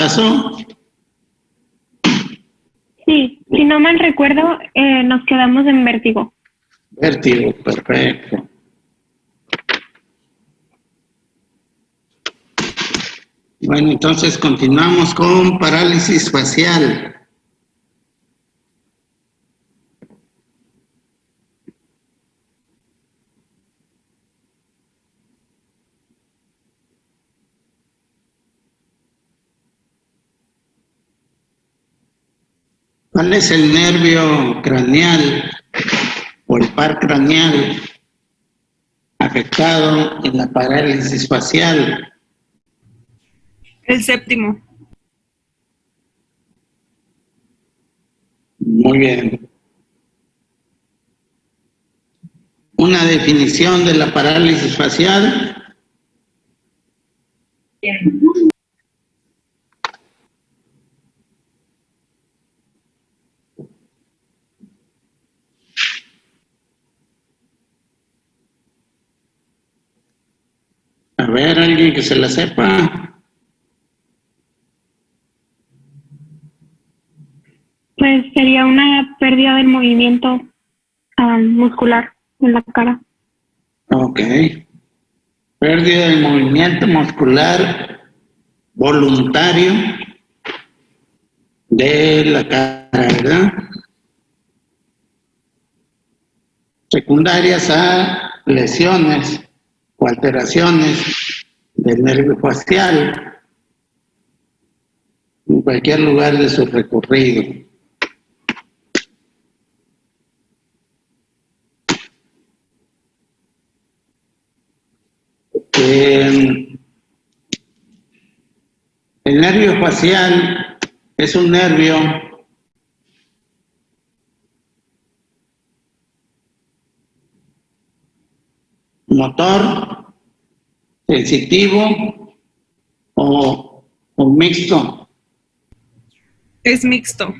pasó? Sí, si no mal recuerdo, nos quedamos en vértigo. Vértigo, perfecto. Bueno, entonces continuamos con parálisis facial. ¿Cuál es el nervio craneal o el par craneal afectado en la parálisis facial? El séptimo. Muy bien. Una definición de la parálisis facial. A ver, alguien que se la sepa. Pues sería una pérdida del movimiento muscular en la cara. Ok. Pérdida del movimiento muscular voluntario de la cara, ¿verdad? Secundarias a lesiones o alteraciones del nervio facial en cualquier lugar de su recorrido. El nervio facial es un nervio motor, sensitivo o mixto. Es mixto.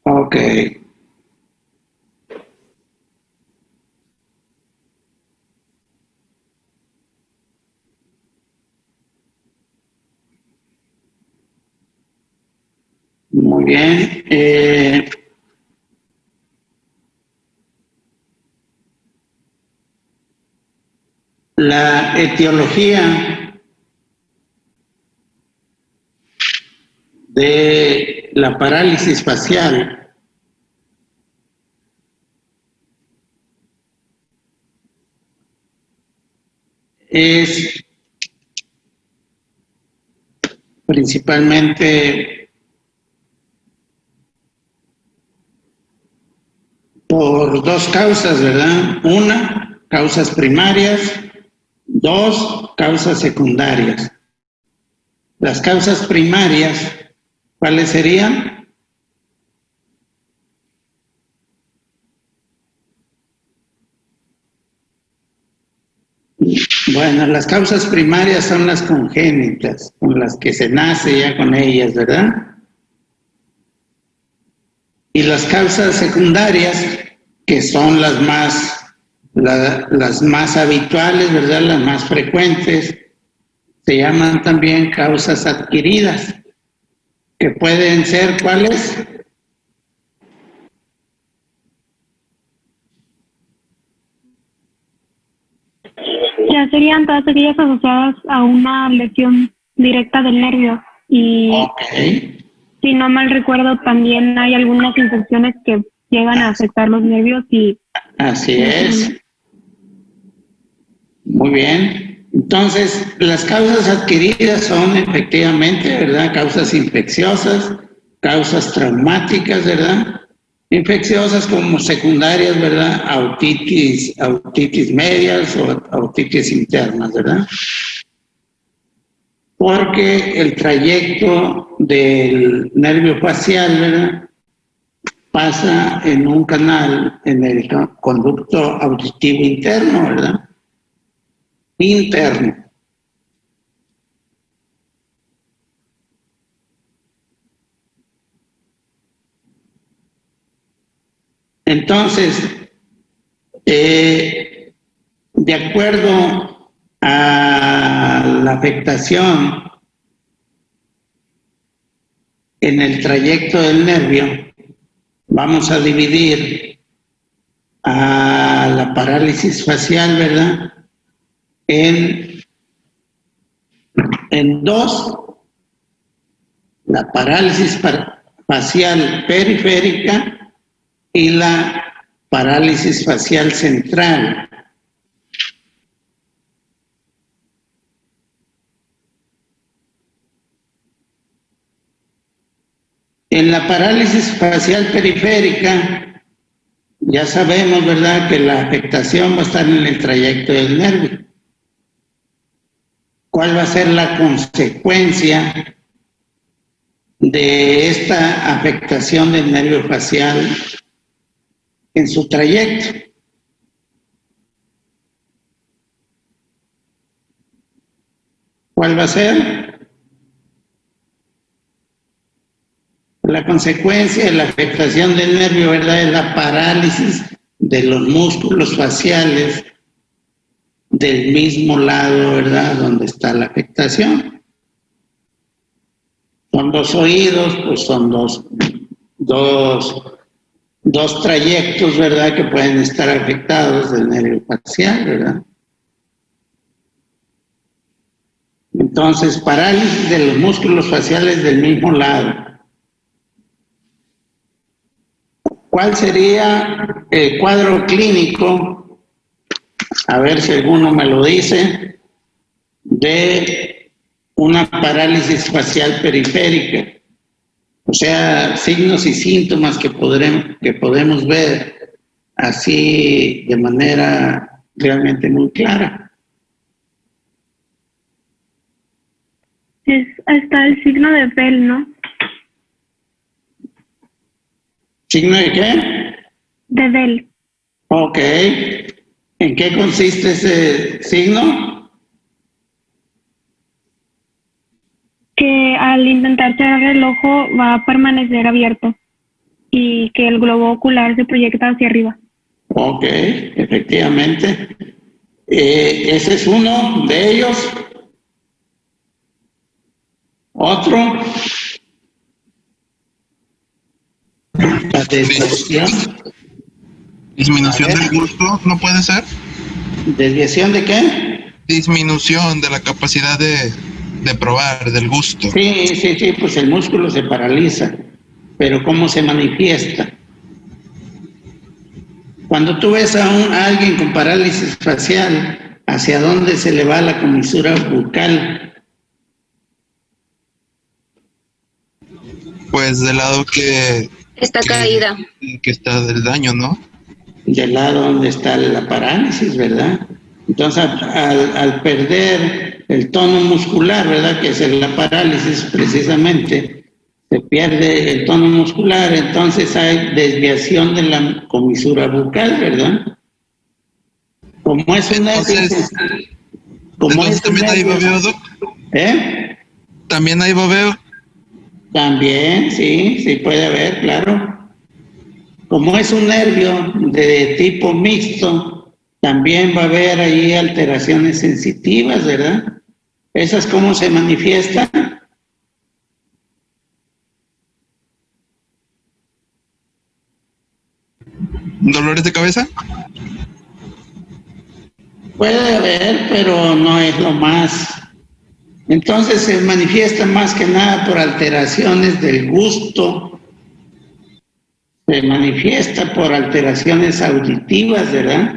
Ok. Muy bien. La etiología de la parálisis facial es principalmente por dos causas, ¿verdad? Una, causas primarias, dos, causas secundarias. Las causas primarias, ¿cuáles serían? Bueno, las causas primarias son las congénitas, con las que se nace ya con ellas, ¿verdad? Y las causas secundarias, que son las más habituales, ¿verdad? Las más frecuentes, se llaman también causas adquiridas, que pueden ser, ¿cuáles? Ya serían todas aquellas asociadas a una lesión directa del nervio. Y si no mal recuerdo, también hay algunas infecciones que llegan a afectar los nervios y... Así es. Muy bien. Entonces, las causas adquiridas son efectivamente, ¿verdad? Causas infecciosas, causas traumáticas, ¿verdad? Infecciosas como secundarias, ¿verdad? Autitis medias o autitis internas, ¿verdad? Porque el trayecto del nervio facial, ¿verdad? Pasa en un canal en el conducto auditivo interno, ¿verdad? Interno. Entonces, de acuerdo a la afectación en el trayecto del nervio vamos a dividir a la parálisis facial, ¿verdad? En dos, la parálisis facial periférica y la parálisis facial central. En la parálisis facial periférica, ya sabemos, ¿verdad?, que la afectación va a estar en el trayecto del nervio. ¿Cuál va a ser la consecuencia de esta afectación del nervio facial en su trayecto? ¿Cuál va a ser? La consecuencia de la afectación del nervio, ¿verdad?, es la parálisis de los músculos faciales del mismo lado, ¿verdad?, donde está la afectación. Son dos oídos, pues son dos trayectos, ¿verdad?, que pueden estar afectados del nervio facial, ¿verdad? Entonces, parálisis de los músculos faciales del mismo lado. ¿Cuál sería el cuadro clínico? A ver si alguno me lo dice, de una parálisis facial periférica. O sea, signos y síntomas que podemos ver así de manera realmente muy clara. Está el signo de Bell, ¿no? ¿Signo de qué? De Bell. Ok. ¿En qué consiste ese signo? Que al intentar cerrar el ojo va a permanecer abierto y que el globo ocular se proyecta hacia arriba. Ok, efectivamente. Ese es uno de ellos. Otro. La desviación. Disminución del gusto, ¿no puede ser? ¿Desviación de qué? Disminución de la capacidad de probar, del gusto. Sí, pues el músculo se paraliza. Pero ¿cómo se manifiesta? Cuando tú ves a alguien con parálisis facial, ¿hacia dónde se le va la comisura bucal? Pues del lado que está caída. Que está del daño, ¿no? Del lado donde está la parálisis, ¿verdad? Entonces, al perder el tono muscular, ¿verdad?, que es la parálisis precisamente, se pierde el tono muscular, entonces hay desviación de la comisura bucal, ¿verdad? Como es un entonces también hay babeo, Doc. También hay babeo. También, sí puede haber, claro. Como es un nervio de tipo mixto, también va a haber ahí alteraciones sensitivas, ¿verdad? ¿Esas cómo se manifiestan? ¿Dolores de cabeza? Puede haber, pero no es lo más. Entonces se manifiesta más que nada por alteraciones del gusto, se manifiesta por alteraciones auditivas, ¿verdad?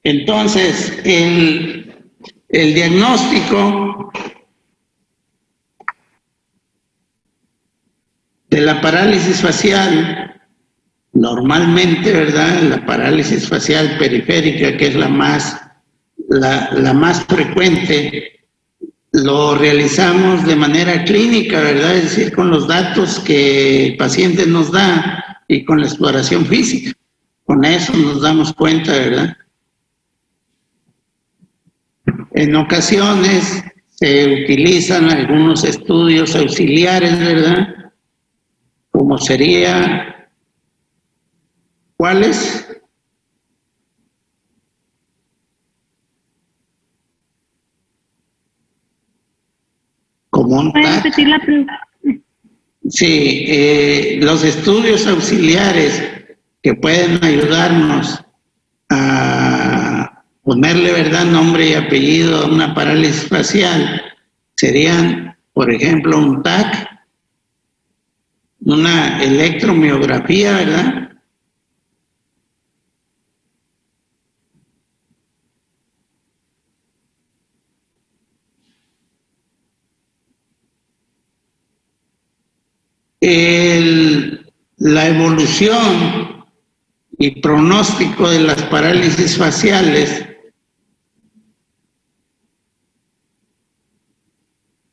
Entonces, el diagnóstico de la parálisis facial, normalmente, ¿verdad?, la parálisis facial periférica, que es la más frecuente, lo realizamos de manera clínica, ¿verdad?, es decir, con los datos que el paciente nos da y con la exploración física. Con eso nos damos cuenta, ¿verdad? En ocasiones se utilizan algunos estudios auxiliares, ¿verdad?, como sería, ¿cuáles? como un ¿Puedes TAC. repetir la pregunta? Sí, los estudios auxiliares que pueden ayudarnos a ponerle, ¿verdad?, nombre y apellido a una parálisis facial serían, por ejemplo, un TAC, una electromiografía, ¿verdad? La evolución y pronóstico de las parálisis faciales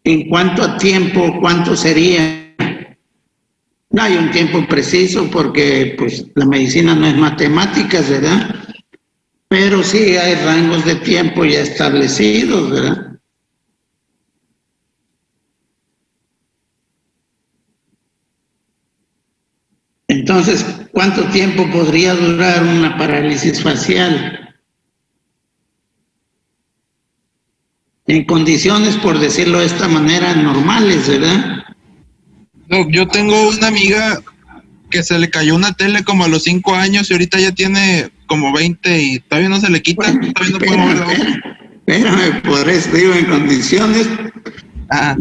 en cuanto a tiempo, ¿cuánto sería? No hay un tiempo preciso porque pues la medicina no es matemáticas, ¿verdad? Pero sí hay rangos de tiempo ya establecidos, ¿verdad? Entonces, ¿cuánto tiempo podría durar una parálisis facial? En condiciones, por decirlo de esta manera, normales, ¿verdad? No, yo tengo una amiga que se le cayó una tele como a los 5 años y ahorita ya tiene como 20 y todavía no se le quita, Bueno, todavía no puede mover la boca. espérame, por eso digo, en condiciones, Ah,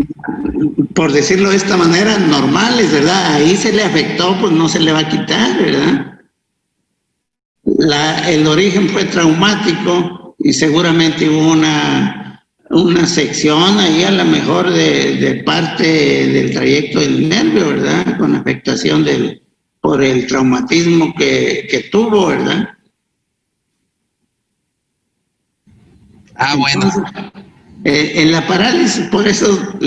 por decirlo de esta manera, normales, ¿verdad? Ahí se le afectó, pues no se le va a quitar, ¿verdad? El origen fue traumático y seguramente hubo una sección ahí a lo mejor de parte del trayecto del nervio, ¿verdad? Con afectación por el traumatismo que tuvo, ¿verdad? bueno. Entonces, en la parálisis, por eso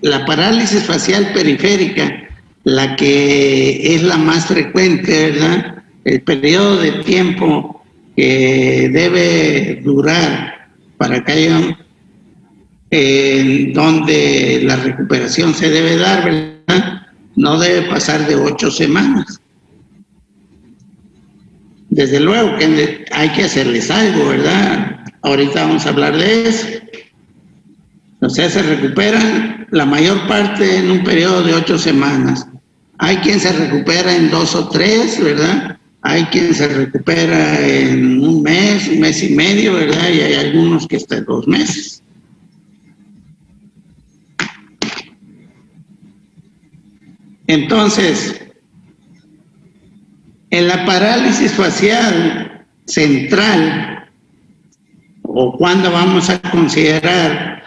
la parálisis facial periférica, la que es la más frecuente, ¿verdad? El periodo de tiempo que debe durar para que haya donde la recuperación se debe dar, ¿verdad? No debe pasar de 8 semanas. Desde luego que hay que hacerles algo, ¿verdad? Ahorita vamos a hablar de eso. O sea, se recuperan la mayor parte en un periodo de 8 semanas. Hay quien se recupera en 2 o 3, ¿verdad? Hay quien se recupera en un mes y medio, ¿verdad? Y hay algunos que hasta 2 meses. Entonces, en la parálisis facial central, o cuando vamos a considerar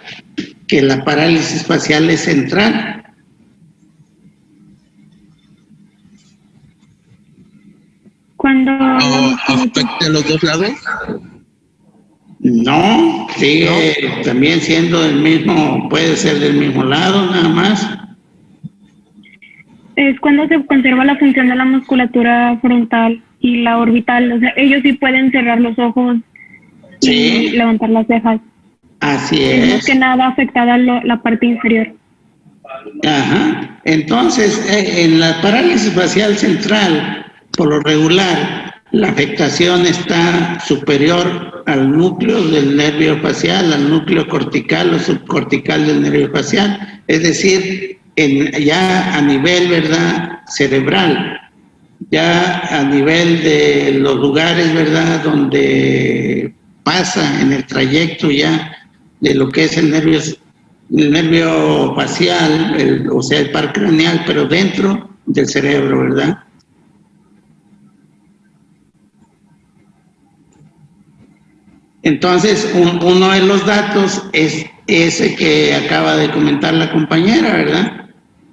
que la parálisis facial es central, Cuando ¿Afecta a los dos lados? no, sigue también siendo del mismo, puede ser del mismo lado nada más. es cuando se conserva la función de la musculatura frontal y la orbital, o sea, ellos sí pueden cerrar los ojos y Sí, levantar las cejas. así Es más es. que nada afectada la parte inferior. Ajá. Entonces, en la parálisis facial central, por lo regular, la afectación está superior al núcleo del nervio facial, al núcleo cortical o subcortical del nervio facial, es decir, ya a nivel, ¿verdad?, cerebral, ya a nivel de los lugares, ¿verdad?, donde pasa en el trayecto ya de lo que es el nervio facial, o sea, el par craneal, pero dentro del cerebro, ¿verdad? Entonces, uno de los datos es ese que acaba de comentar la compañera, ¿verdad?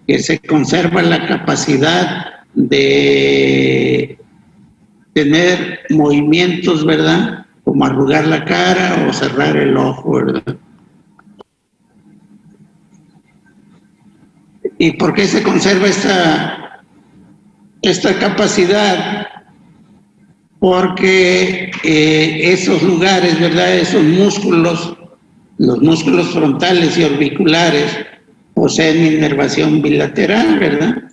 Que se conserva la capacidad de tener movimientos, ¿verdad? Como arrugar la cara o cerrar el ojo, ¿verdad? ¿Y por qué se conserva esta capacidad? Porque esos lugares, ¿verdad? Esos músculos, los músculos frontales y orbiculares, poseen inervación bilateral, ¿verdad?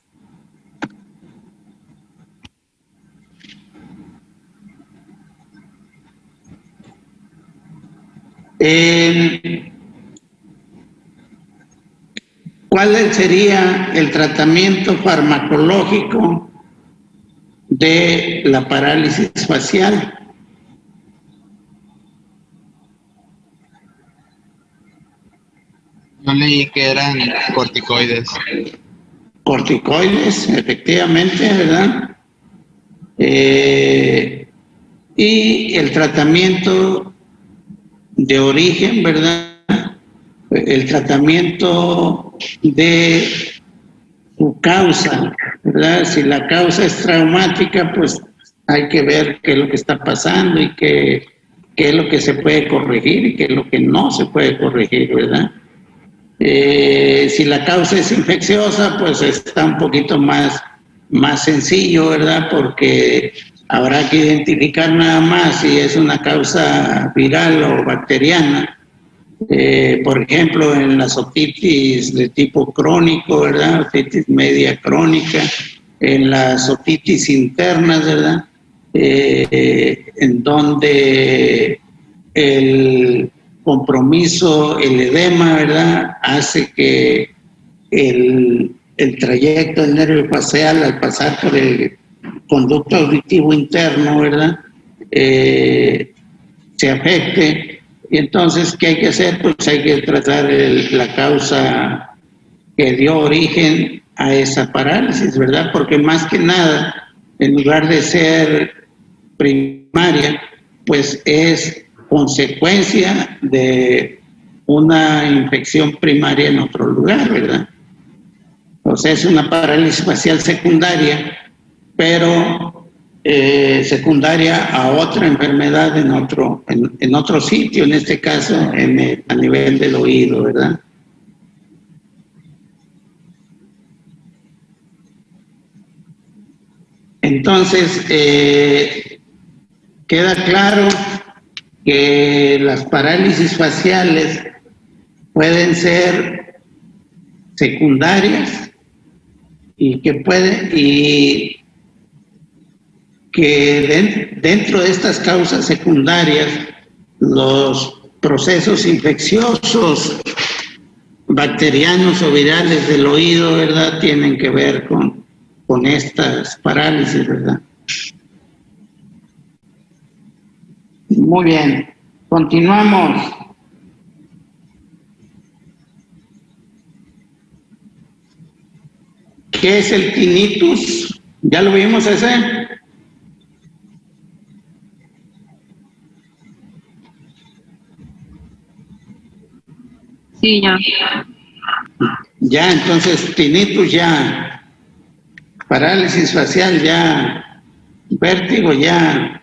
¿cuál sería el tratamiento farmacológico de la parálisis facial? Yo leí que eran corticoides. Corticoides, efectivamente, ¿verdad? Y el tratamiento de origen, ¿verdad? El tratamiento de su causa, ¿verdad? Si la causa es traumática, pues hay que ver qué es lo que está pasando y qué es lo que se puede corregir y qué es lo que no se puede corregir, ¿verdad? Si la causa es infecciosa, pues está un poquito más sencillo, ¿verdad? Porque habrá que identificar nada más si es una causa viral o bacteriana. Por ejemplo, en las otitis de tipo crónico, ¿verdad? Otitis media crónica, en las otitis internas, ¿verdad? En donde el compromiso, el edema, ¿verdad? Hace que el trayecto del nervio facial al pasar por el conducto auditivo interno, ¿verdad? Se afecte. Y entonces, ¿qué hay que hacer? Pues hay que tratar la causa que dio origen a esa parálisis, ¿verdad? Porque más que nada, en lugar de ser primaria, pues es consecuencia de una infección primaria en otro lugar, ¿verdad? O sea, es una parálisis facial secundaria, pero secundaria a otra enfermedad en otro sitio, en este caso a nivel del oído, ¿verdad? Entonces, queda claro que las parálisis faciales pueden ser secundarias y que dentro de estas causas secundarias los procesos infecciosos bacterianos o virales del oído, ¿verdad?, tienen que ver con estas parálisis, ¿verdad? Muy bien, continuamos. ¿Qué es el tinnitus? ¿Ya lo vimos ese? Sí, ya. Ya, entonces, tinnitus ya, parálisis facial ya, vértigo ya.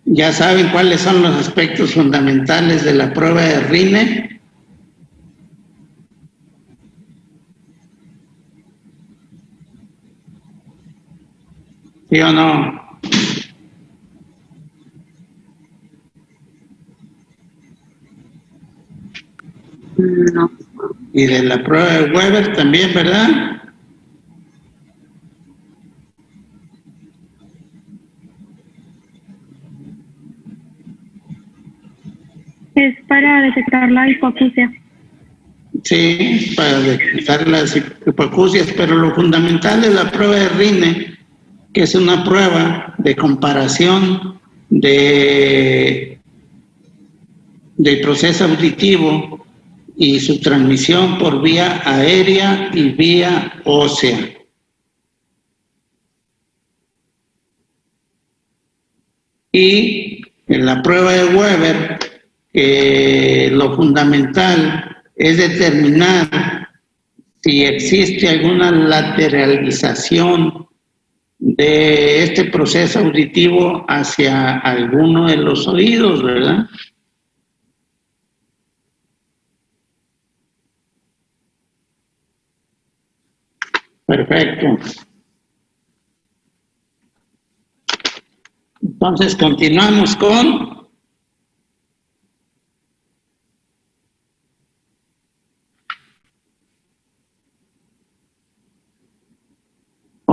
¿Ya saben cuáles son los aspectos fundamentales de la prueba de Rine? ¿Sí o no? No. Y de la prueba de Weber también, ¿verdad? Es para detectar la hipoacusia. Sí, para detectar las hipoacusias, pero lo fundamental es la prueba de Rine, que es una prueba de comparación del proceso auditivo y su transmisión por vía aérea y vía ósea. Y en la prueba de Weber, lo fundamental es determinar si existe alguna lateralización de este proceso auditivo hacia alguno de los oídos, ¿verdad? Perfecto. Entonces continuamos con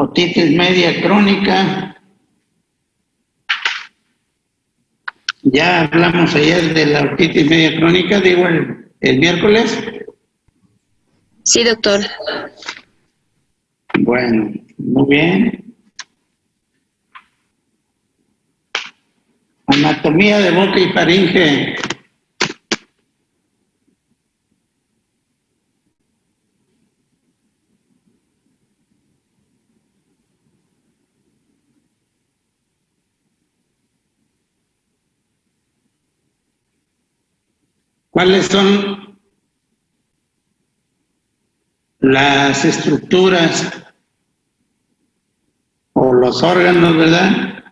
Otitis media crónica. Ya hablamos ayer de la otitis media crónica, digo el miércoles. Sí, doctor. Bueno, muy bien. Anatomía de boca y faringe. ¿Cuáles son las estructuras o los órganos, verdad,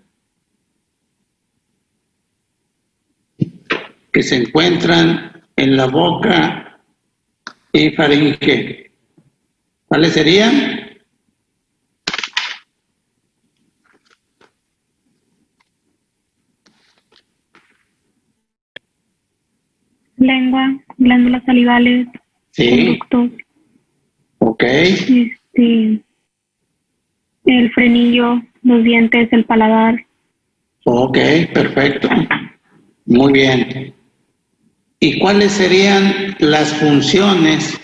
que se encuentran en la boca y faringe? ¿Cuáles serían? Lengua, glándulas salivales, Sí. conductos, Ok. el frenillo, los dientes, el paladar. Ok, perfecto. Muy bien. ¿Y cuáles serían las funciones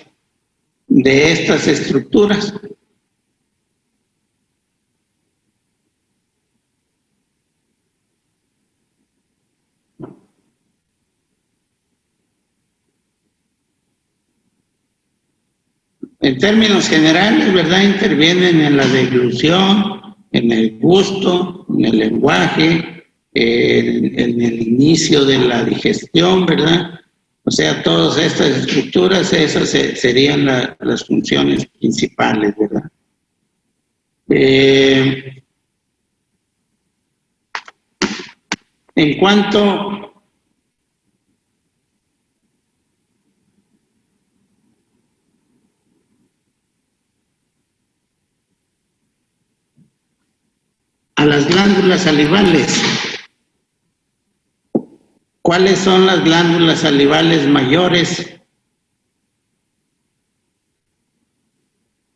de estas estructuras? En términos generales, ¿verdad? Intervienen en la deglución, en el gusto, en el lenguaje, en el inicio de la digestión, ¿verdad? O sea, todas estas estructuras, esas serían las funciones principales, ¿verdad? En cuanto a las glándulas salivales, ¿cuáles son las glándulas salivales mayores?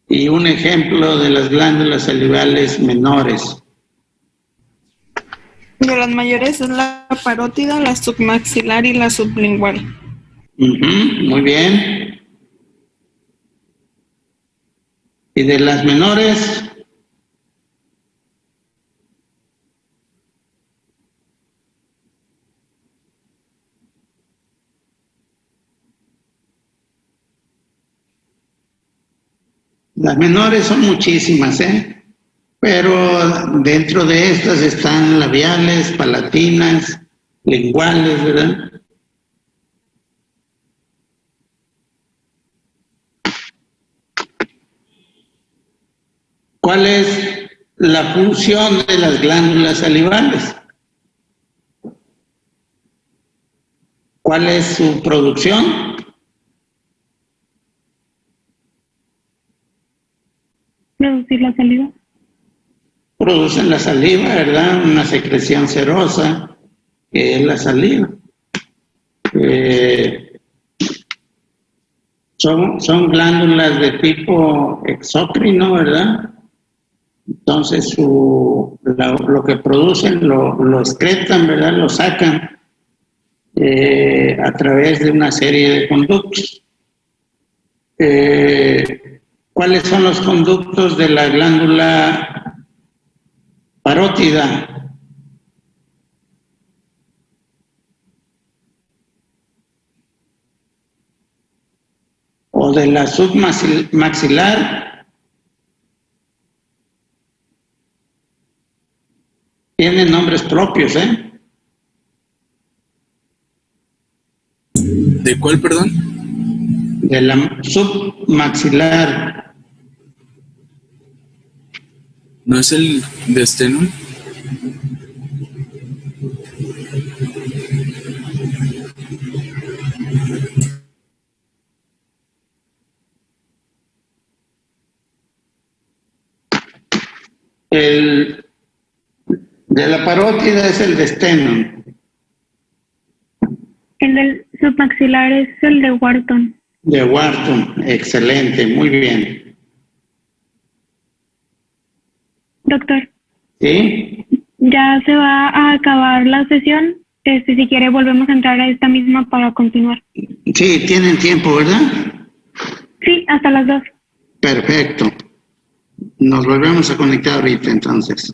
Y un ejemplo de las glándulas salivales menores. De las mayores es la parótida, la submaxilar y la sublingual. Muy bien. ¿Y de las menores? Las menores son muchísimas, pero dentro de estas están labiales, palatinas, linguales, ¿verdad? ¿Cuál es la función de las glándulas salivales? ¿Cuál es su producción? Producir la saliva. Producen la saliva, ¿verdad? Una secreción serosa, que es la saliva. Son glándulas de tipo exócrino, ¿verdad? Entonces lo que producen lo excretan, ¿verdad? Lo sacan a través de una serie de conductos. ¿Cuáles son los conductos de la glándula parótida? O de la submaxilar. Tienen nombres propios, ¿De cuál, perdón? De la submaxilar. ¿No es el de esternón? El de la parótida es el de Stennon. El del submaxilar es el de Wharton. De Wharton, excelente, muy bien. Doctor, ¿Sí? ya se va a acabar la sesión. Si quiere, volvemos a entrar a esta misma para continuar. Sí, tienen tiempo, ¿verdad? Sí, hasta las 2. Perfecto. Nos volvemos a conectar ahorita, entonces.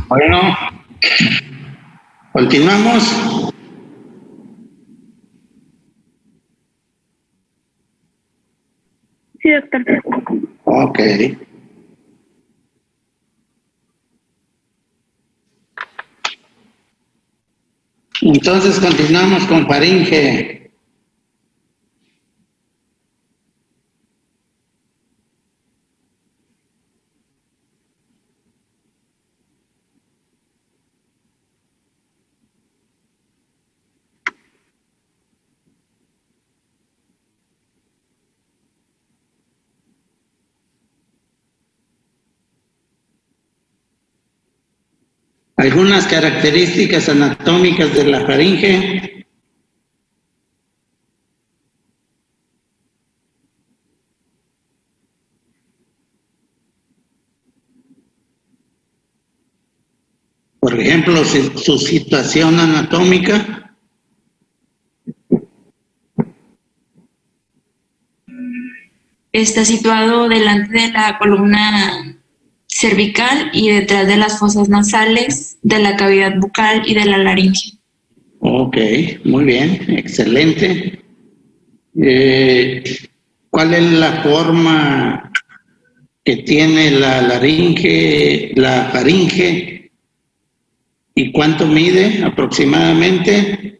Bueno, continuamos. Sí, doctor. Ok. Entonces continuamos con faringe. Algunas características anatómicas de la faringe. Por ejemplo, su situación anatómica. Está situado delante de la columna cervical y detrás de las fosas nasales, de la cavidad bucal y de la laringe. Ok, muy bien, excelente. ¿Cuál es la forma que tiene la laringe, la faringe, y cuánto mide aproximadamente?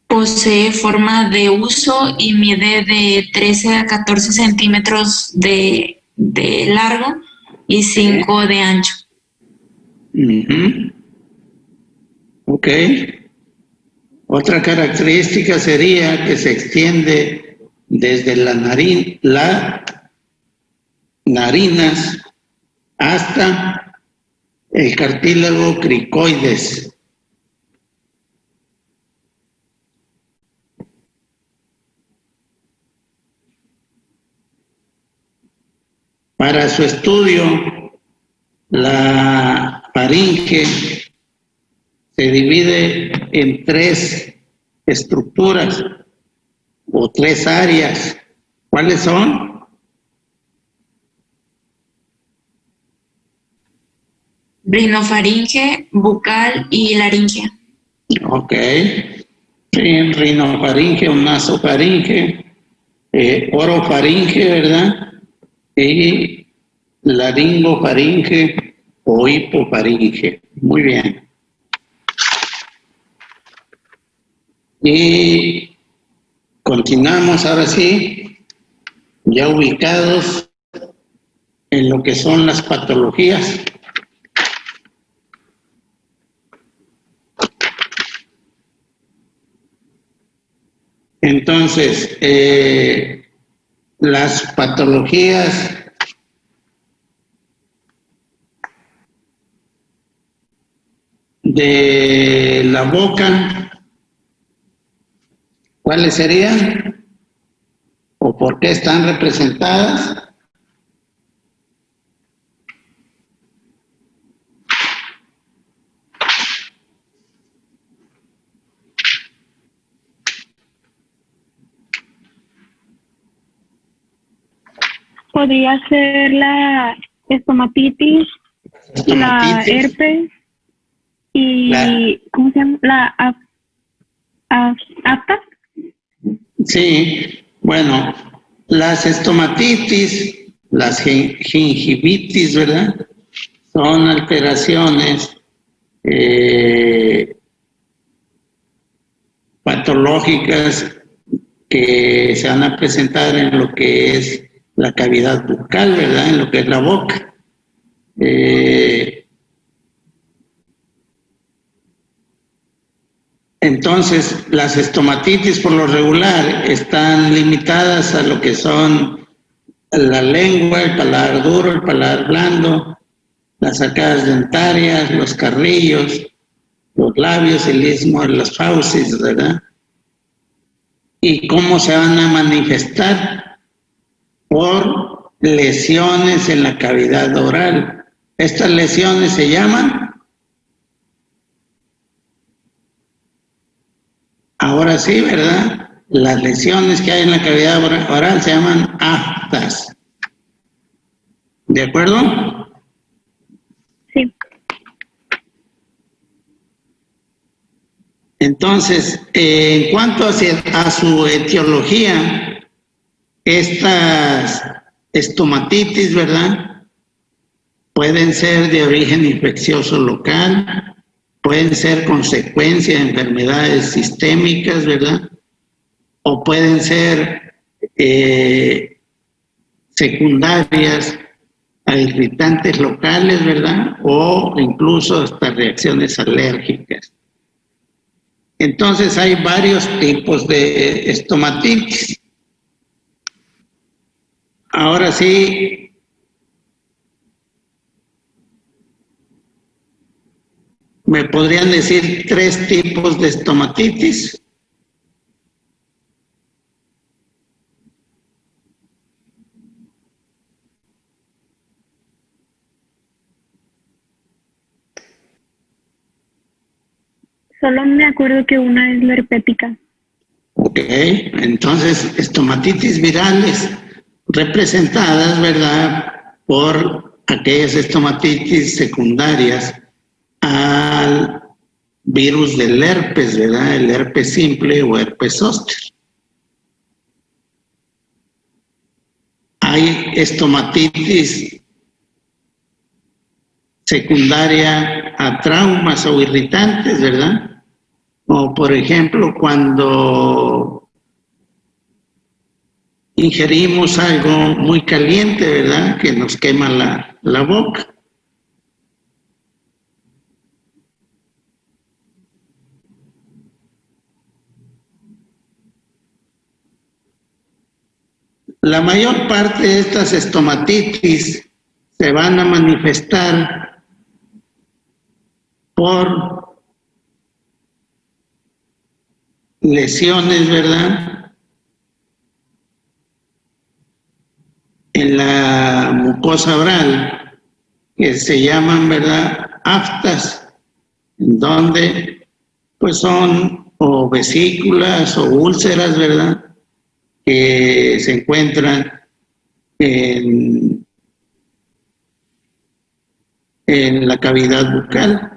Posee forma de uso y mide de 13 a 14 centímetros de largo y 5 de ancho. Ok. Otra característica sería que se extiende desde las narinas hasta el cartílago cricoides. Para su estudio, la faringe se divide en 3 estructuras o 3 áreas. ¿Cuáles son? Rinofaringe, bucal y laringe. Ok. Sí, rinofaringe o nasofaringe, orofaringe, ¿verdad? Y laringofaringe o hipofaringe. Muy bien. Y continuamos ahora sí, ya ubicados en lo que son las patologías. Entonces, las patologías de la boca, ¿cuáles serían? ¿O por qué están representadas? Podría ser la estomatitis, la herpes y ¿cómo se llama? La afta. Sí, bueno, las estomatitis, las gingivitis, ¿verdad? Son alteraciones patológicas que se van a presentar en lo que es la cavidad bucal, ¿verdad? En lo que es la boca. Entonces, las estomatitis por lo regular están limitadas a lo que son la lengua, el paladar duro, el paladar blando, las arcadas dentarias, los carrillos, los labios, el istmo de las fauces, ¿verdad? ¿Y cómo se van a manifestar? Por lesiones en la cavidad oral. Estas lesiones se llaman, ahora sí, ¿verdad? Las lesiones que hay en la cavidad oral se llaman aftas. ¿De acuerdo? Sí. Entonces, en cuanto a su etiología, estas estomatitis, ¿verdad? Pueden ser de origen infeccioso local, pueden ser consecuencia de enfermedades sistémicas, ¿verdad? O pueden ser secundarias a irritantes locales, ¿verdad? O incluso hasta reacciones alérgicas. Entonces hay varios tipos de estomatitis. Ahora sí, ¿me podrían decir 3 tipos de estomatitis? Solo me acuerdo que una es la herpética. Ok, entonces estomatitis virales representadas, ¿verdad?, por aquellas estomatitis secundarias al virus del herpes, ¿verdad?, el herpes simple o herpes zóster. Hay estomatitis secundaria a traumas o irritantes, ¿verdad? O por ejemplo, cuando ingerimos algo muy caliente, ¿verdad?, que nos quema la boca. La mayor parte de estas estomatitis se van a manifestar por lesiones, ¿verdad?, en la mucosa oral, que se llaman, ¿verdad?, aftas, en donde pues son o vesículas o úlceras, ¿verdad?, que se encuentran en la cavidad bucal.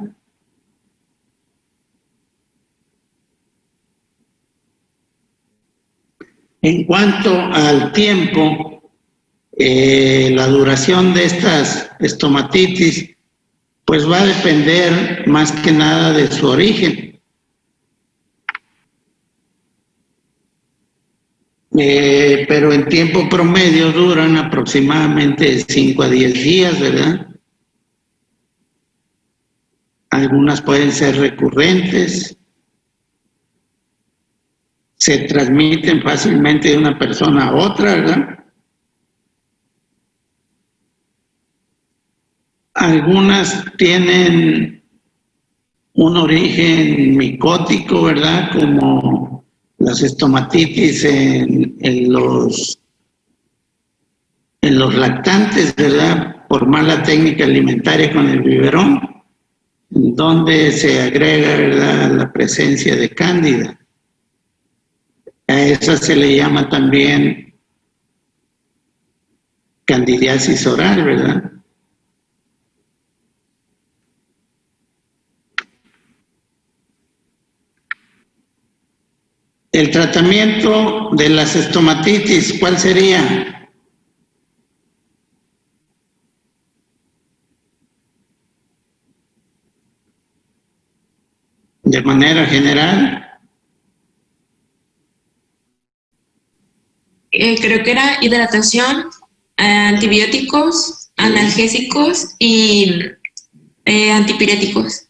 En cuanto al tiempo, la duración de estas estomatitis pues va a depender más que nada de su origen. Pero en tiempo promedio duran aproximadamente 5 a 10 días, ¿verdad? Algunas pueden ser recurrentes, se transmiten fácilmente de una persona a otra, ¿verdad? Algunas tienen un origen micótico, ¿verdad?, como las estomatitis en los lactantes, ¿verdad?, por mala técnica alimentaria con el biberón, donde se agrega, ¿verdad?, la presencia de cándida. A esa se le llama también candidiasis oral, ¿verdad? El tratamiento de las estomatitis, ¿cuál sería? De manera general. Creo que era hidratación, antibióticos, analgésicos y antipiréticos.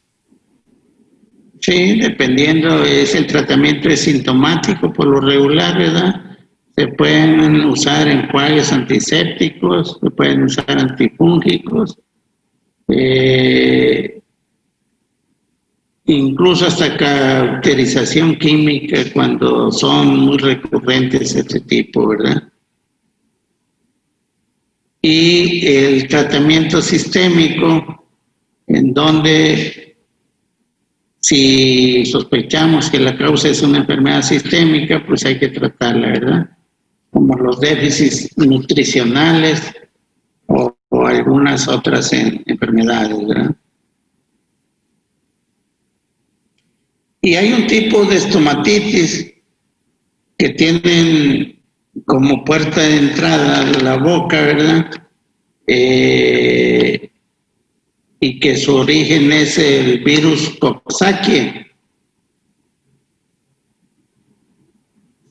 Sí, dependiendo, el tratamiento es sintomático por lo regular, ¿verdad? Se pueden usar enjuagues antisépticos, se pueden usar antifúngicos, incluso hasta cauterización química cuando son muy recurrentes este tipo, ¿verdad? Y el tratamiento sistémico, en donde si sospechamos que la causa es una enfermedad sistémica, pues hay que tratarla, ¿verdad? Como los déficits nutricionales o algunas otras enfermedades, ¿verdad? Y hay un tipo de estomatitis que tienen como puerta de entrada la boca, ¿verdad? Y que su origen es el virus Coxsackie.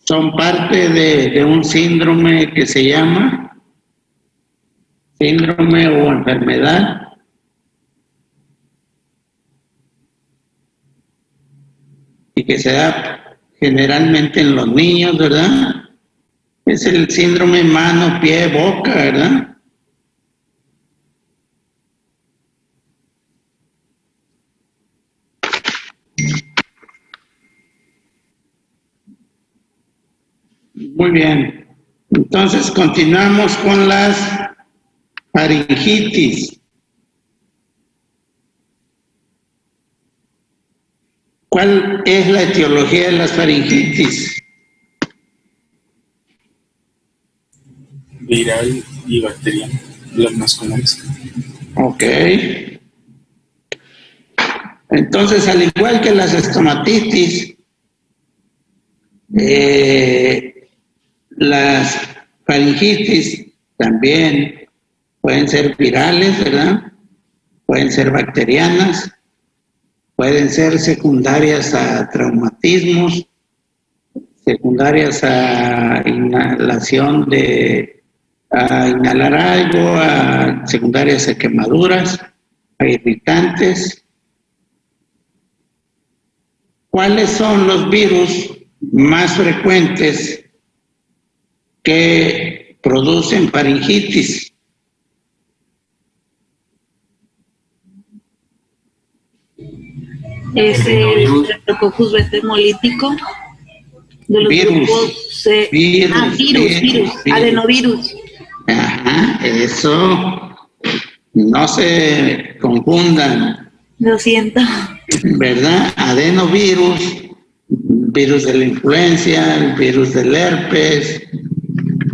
Son parte de un síndrome que se llama síndrome o enfermedad y que se da generalmente en los niños, ¿verdad? Es el síndrome mano, pie, boca, ¿verdad? Muy bien. Entonces continuamos con las faringitis. ¿Cuál es la etiología de las faringitis? Viral y bacteriana, las más comunes. Ok. Entonces, al igual que las estomatitis, las faringitis también pueden ser virales, ¿verdad? Pueden ser bacterianas, pueden ser secundarias a traumatismos, secundarias a inhalación a inhalar algo, secundarias a quemaduras, a irritantes. ¿Cuáles son los virus más frecuentes que producen faringitis? Es el Streptococcus beta hemolítico de los grupos virus, adenovirus. Ajá, eso, no se confundan. Lo siento. ¿Verdad? Adenovirus, virus de la influencia, el virus del herpes,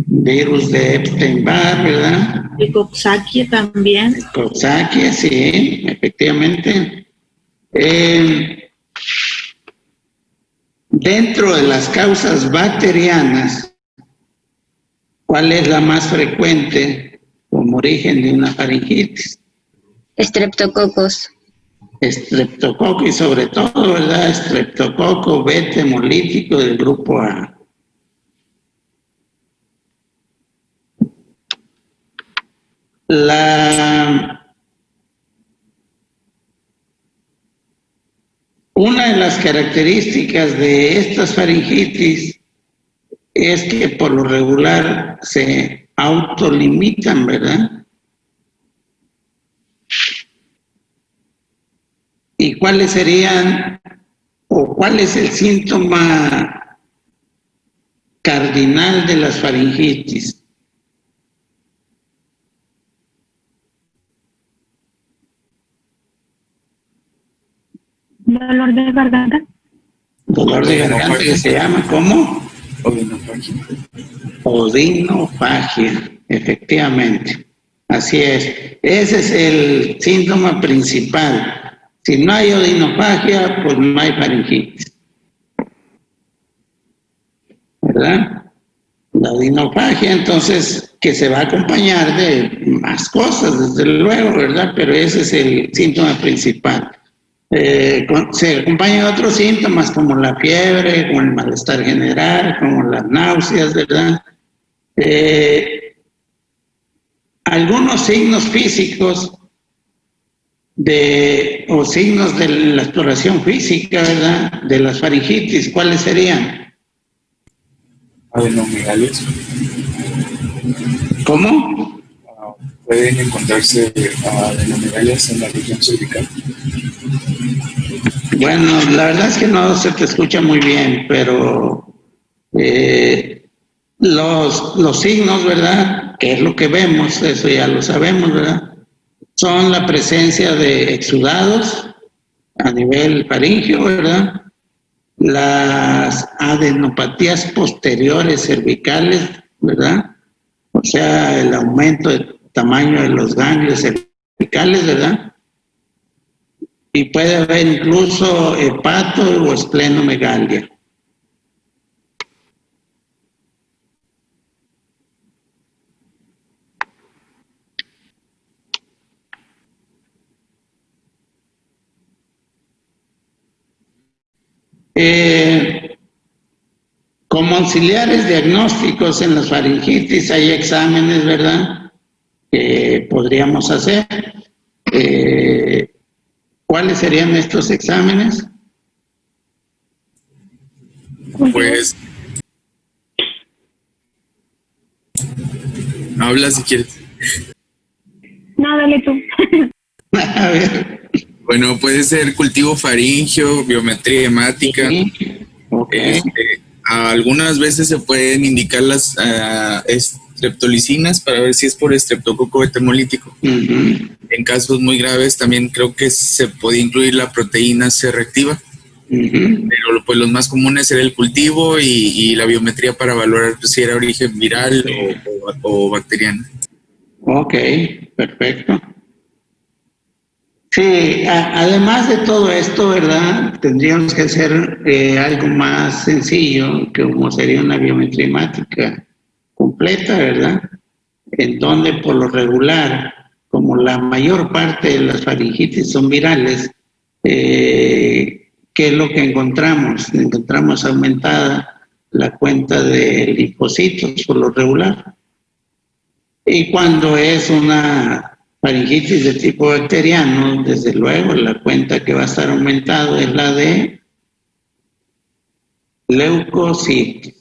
virus de Epstein-Barr, ¿verdad? El Coxsackie también. El Coxsackie, sí, efectivamente. Dentro de las causas bacterianas, ¿cuál es la más frecuente como origen de una faringitis? Estreptococos. Estreptococo y sobre todo, ¿verdad? Estreptococo beta hemolítico del grupo A. Una de las características de estas faringitis es que por lo regular se autolimitan, ¿verdad? ¿Y cuáles serían o cuál es el síntoma cardinal de las faringitis? ¿Dolor de garganta? Dolor de garganta que se llama, ¿cómo? Odinofagia. Odinofagia, efectivamente. Así es. Ese es el síntoma principal. Si no hay odinofagia, pues no hay faringitis. ¿Verdad? La odinofagia, entonces, que se va a acompañar de más cosas, desde luego, ¿verdad? Pero ese es el síntoma principal. Se acompañan otros síntomas como la fiebre, como el malestar general, como las náuseas, ¿verdad? Algunos signos físicos o signos de la exploración física, ¿verdad? De las faringitis, ¿cuáles serían? Adenomegalias. ¿Cómo? Pueden encontrarse adenomegalias en la región cervical. Bueno, la verdad es que no se te escucha muy bien, pero los signos, ¿verdad? Que es lo que vemos, eso ya lo sabemos, ¿verdad? Son la presencia de exudados a nivel faríngeo, ¿verdad? Las adenopatías posteriores cervicales, ¿verdad? O sea, el aumento de tamaño de los ganglios cervicales, ¿verdad? Y puede haber incluso hepato o esplenomegalia. Como auxiliares diagnósticos en las faringitis hay exámenes, ¿verdad?, que podríamos hacer. ¿Cuáles serían estos exámenes? Pues habla si quieres. No, dale tú. A ver. Bueno, puede ser cultivo faríngeo, biometría hemática. Sí. Okay. Algunas veces se pueden indicar las streptolicinas para ver si es por estreptococo betamolítico. En casos muy graves también creo que se puede incluir la proteína C reactiva. Pero pues los más comunes era el cultivo y la biometría para valorar si era origen viral o bacteriano. Ok, perfecto. Sí, además de todo esto, ¿verdad?, tendríamos que hacer algo más sencillo, que como sería una biometría hemática completa, ¿verdad?, en donde por lo regular, como la mayor parte de las faringitis son virales, ¿qué es lo que encontramos? Encontramos aumentada la cuenta de linfocitos por lo regular. Y cuando es una faringitis de tipo bacteriano, desde luego la cuenta que va a estar aumentada es la de leucocitos.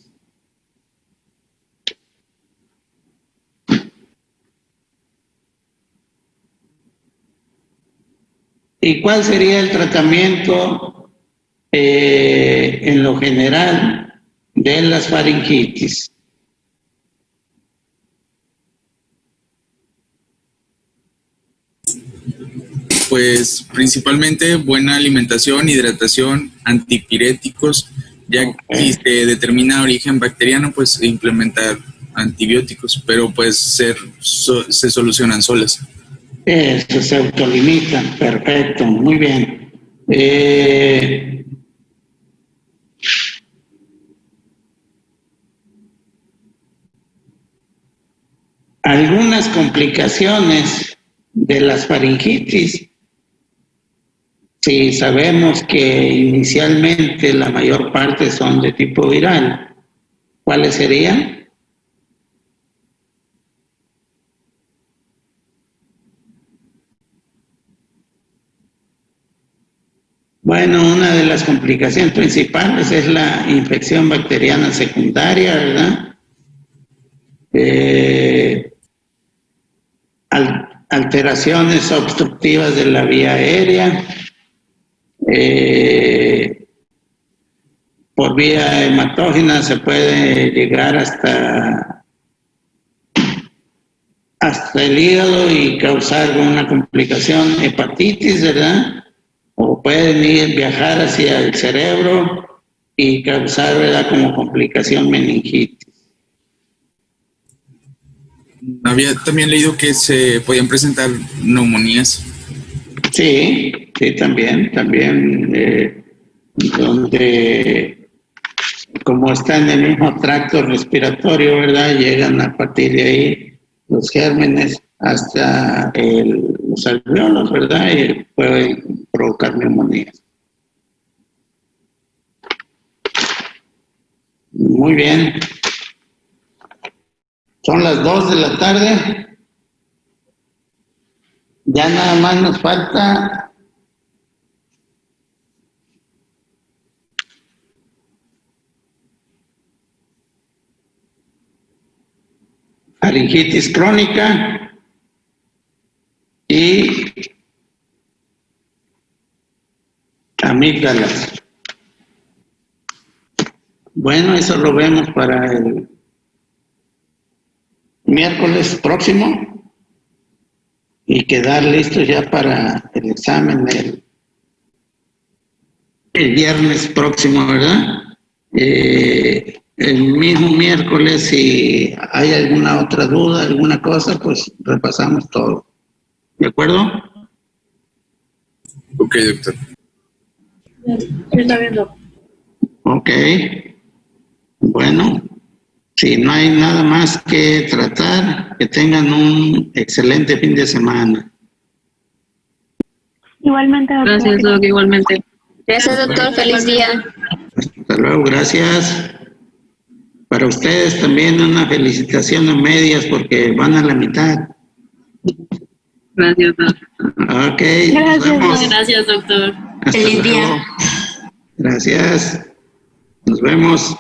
¿Y cuál sería el tratamiento en lo general de las faringitis? Pues principalmente buena alimentación, hidratación, antipiréticos, ya que se determina origen bacteriano, pues implementar antibióticos, pero pues se solucionan solas. Eso, se autolimitan, perfecto, muy bien. Algunas complicaciones de las faringitis, si sabemos que inicialmente la mayor parte son de tipo viral, ¿cuáles serían? Bueno, una de las complicaciones principales es la infección bacteriana secundaria, ¿verdad? Alteraciones obstructivas de la vía aérea, por vía hematógena se puede llegar hasta el hígado y causar una complicación, hepatitis, ¿verdad? O pueden viajar hacia el cerebro y causar, ¿verdad?, como complicación meningitis. Había también leído que se podían presentar neumonías. Sí, también, donde como está en el mismo tracto respiratorio, ¿verdad?, llegan a partir de ahí los gérmenes hasta los alveolos, ¿verdad?, y pueden provocar neumonías. Muy bien. Son las 2 de la tarde. Ya nada más nos falta faringitis crónica y amígdalas. Bueno, eso lo vemos para el miércoles próximo y quedar listos ya para el examen el viernes próximo, ¿verdad? El mismo miércoles, si hay alguna otra duda, alguna cosa, pues repasamos todo. ¿De acuerdo? Ok, doctor. Está bien, doctor. Ok. Bueno, si no hay nada más que tratar, que tengan un excelente fin de semana. Igualmente, doctor. Gracias, doctor, igualmente. Gracias, doctor. Feliz día. Hasta luego, gracias. Para ustedes también una felicitación a medias porque van a la mitad. Gracias, doctor. Ok, Gracias, nos vemos. Gracias, doctor. Hasta Feliz día. luego. Gracias. Nos vemos.